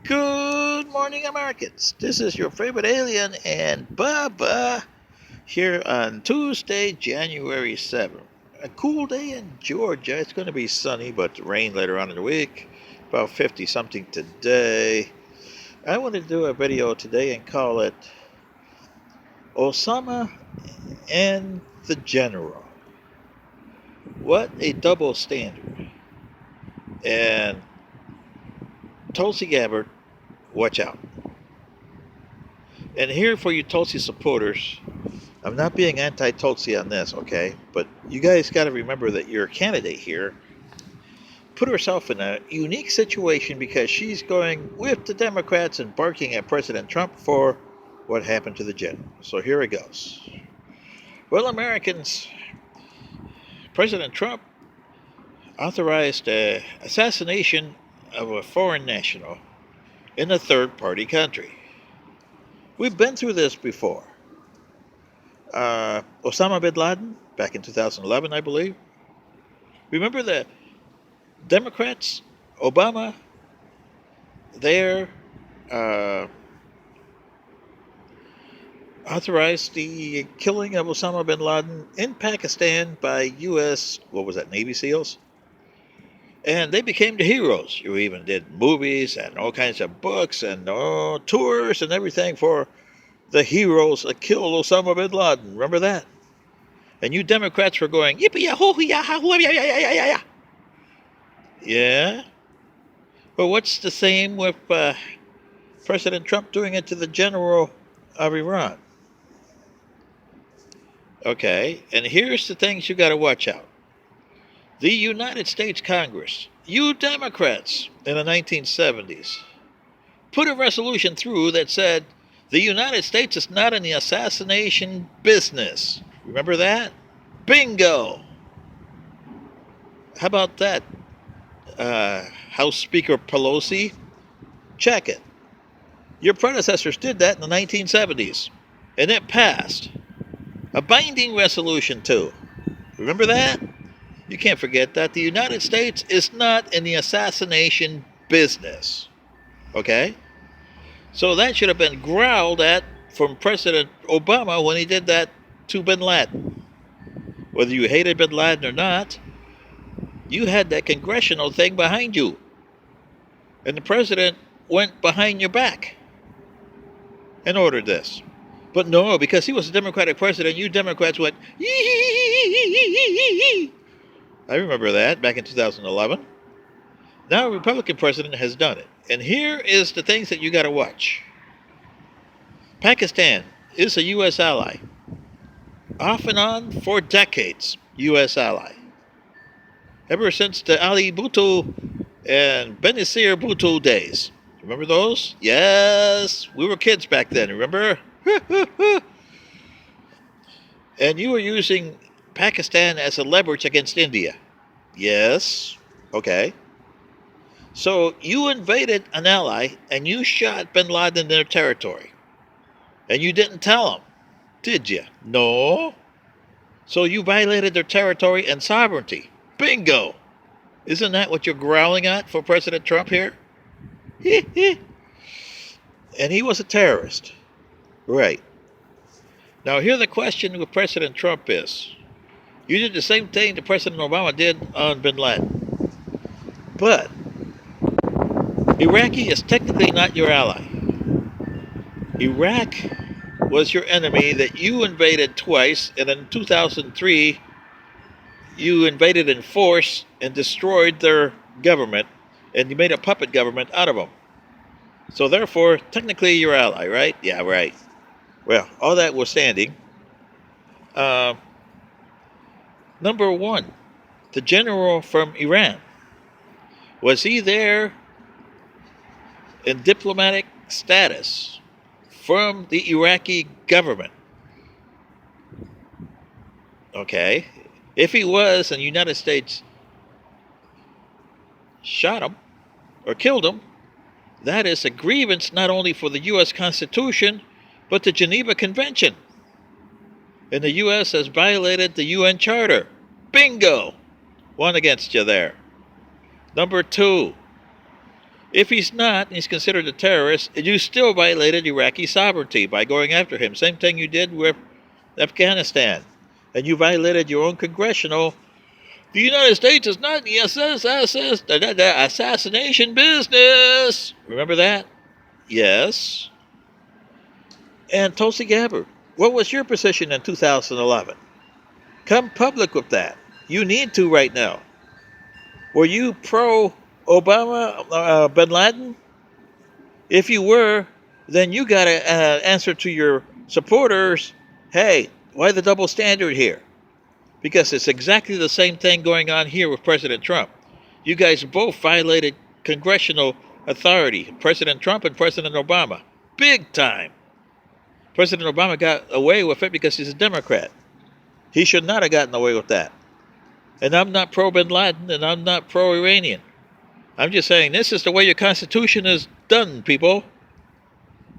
Good morning, Americans. This is your favorite alien and Bubba here on Tuesday, January 7th. A cool day in Georgia. It's going to be sunny, but rain later on in the week. About 50 something today. I want to do a video today and call it Ossama and the General. What a double standard. And Tulsi Gabbard, watch out. And here for you Tulsi supporters, I'm not being anti-Tulsi on this, okay? But you guys got to remember that your candidate here put herself in a unique situation because she's going with the Democrats and barking at President Trump for what happened to the general. So here it goes. Well, Americans, President Trump authorized the assassination of a foreign national in a third-party country. We've been through this before. Osama bin Laden, back in 2011, I believe. Remember the Democrats, Obama, there uh, authorized the killing of Osama bin Laden in Pakistan by U.S. what was that, Navy SEALs, and they became the heroes. You even did movies and all kinds of books and tours and everything for the heroes that killed Osama bin Laden. Remember that? And you Democrats were going yippee yahoo yahoo yeah yeah yeah yeah yeah. Yeah. Well, what's the same with President Trump doing it to the general of Iran? Okay, and here's the things you got to watch out. The United States Congress, you Democrats in the 1970s, put a resolution through that said the United States is not in the assassination business. Remember that? Bingo! How about that, House Speaker Pelosi? Check it. Your predecessors did that in the 1970s, and it passed. A binding resolution, too. Remember that? You can't forget that. The United States is not in the assassination business. Okay? So that should have been growled at from President Obama when he did that to bin Laden. Whether you hated bin Laden or not, you had that congressional thing behind you. And the president went behind your back and ordered this. But no, because he was a Democratic president, you Democrats went, yee. I remember that back in 2011. Now a Republican president has done it. And here is the things that you got to watch. Pakistan is a U.S. ally. Off and on for decades, U.S. ally. Ever since the Ali Bhutto and Benazir Bhutto days. Remember those? Yes, we were kids back then, remember? And you were using Pakistan as a leverage against India. Yes, okay. So you invaded an ally and you shot bin Laden in their territory. And you didn't tell them, did you? No. So you violated their territory and sovereignty. Bingo! Isn't that what you're growling at for President Trump here? And he was a terrorist. Right. Now here the question with President Trump is, you did the same thing that President Obama did on bin Laden. But Iraqi is technically not your ally. Iraq was your enemy that you invaded twice, and in 2003 you invaded in force and destroyed their government, and you made a puppet government out of them. So therefore, technically your ally, right? Yeah, right. Well, all that was standing. Uh, Number one, the general from Iran. Was he there in diplomatic status from the Iraqi government? Okay. If he was and the United States shot him or killed him, that is a grievance not only for the U.S. Constitution, but the Geneva Convention. And the U.S. has violated the UN Charter. Bingo! One against you there. Number two, If he's not, and he's considered a terrorist, you still violated Iraqi sovereignty by going after him. Same thing you did with Afghanistan. And you violated your own congressional. The United States is not the assassination business. Remember that? Yes. And Tulsi Gabbard, what was your position in 2011? Come public with that. You need to right now. Were you pro Obama, bin Laden? If you were, then you got to answer to your supporters, hey, why the double standard here? Because it's exactly the same thing going on here with President Trump. You guys both violated congressional authority, President Trump and President Obama. Big time. President Obama got away with it because he's a Democrat. He should not have gotten away with that. And I'm not pro bin Laden and I'm not pro Iranian. I'm just saying this is the way your Constitution is done, people.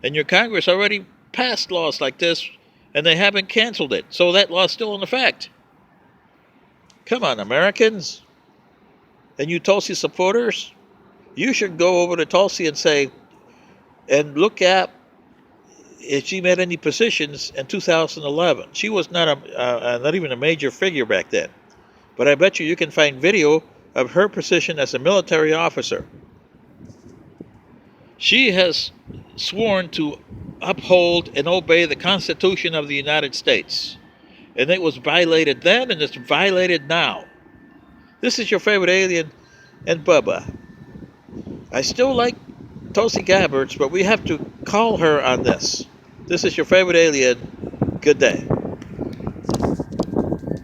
And your Congress already passed laws like this and they haven't canceled it. So that law's still in effect. Come on, Americans. And you Tulsi supporters, you should go over to Tulsi and say, and look at if she made any positions in 2011. She was not even a major figure back then. But I bet you can find video of her position as a military officer. She has sworn to uphold and obey the Constitution of the United States. And it was violated then and it's violated now. This is your favorite alien and Bubba. I still like Tulsi Gabbard, but we have to call her on this. This is your favorite alien. Good day.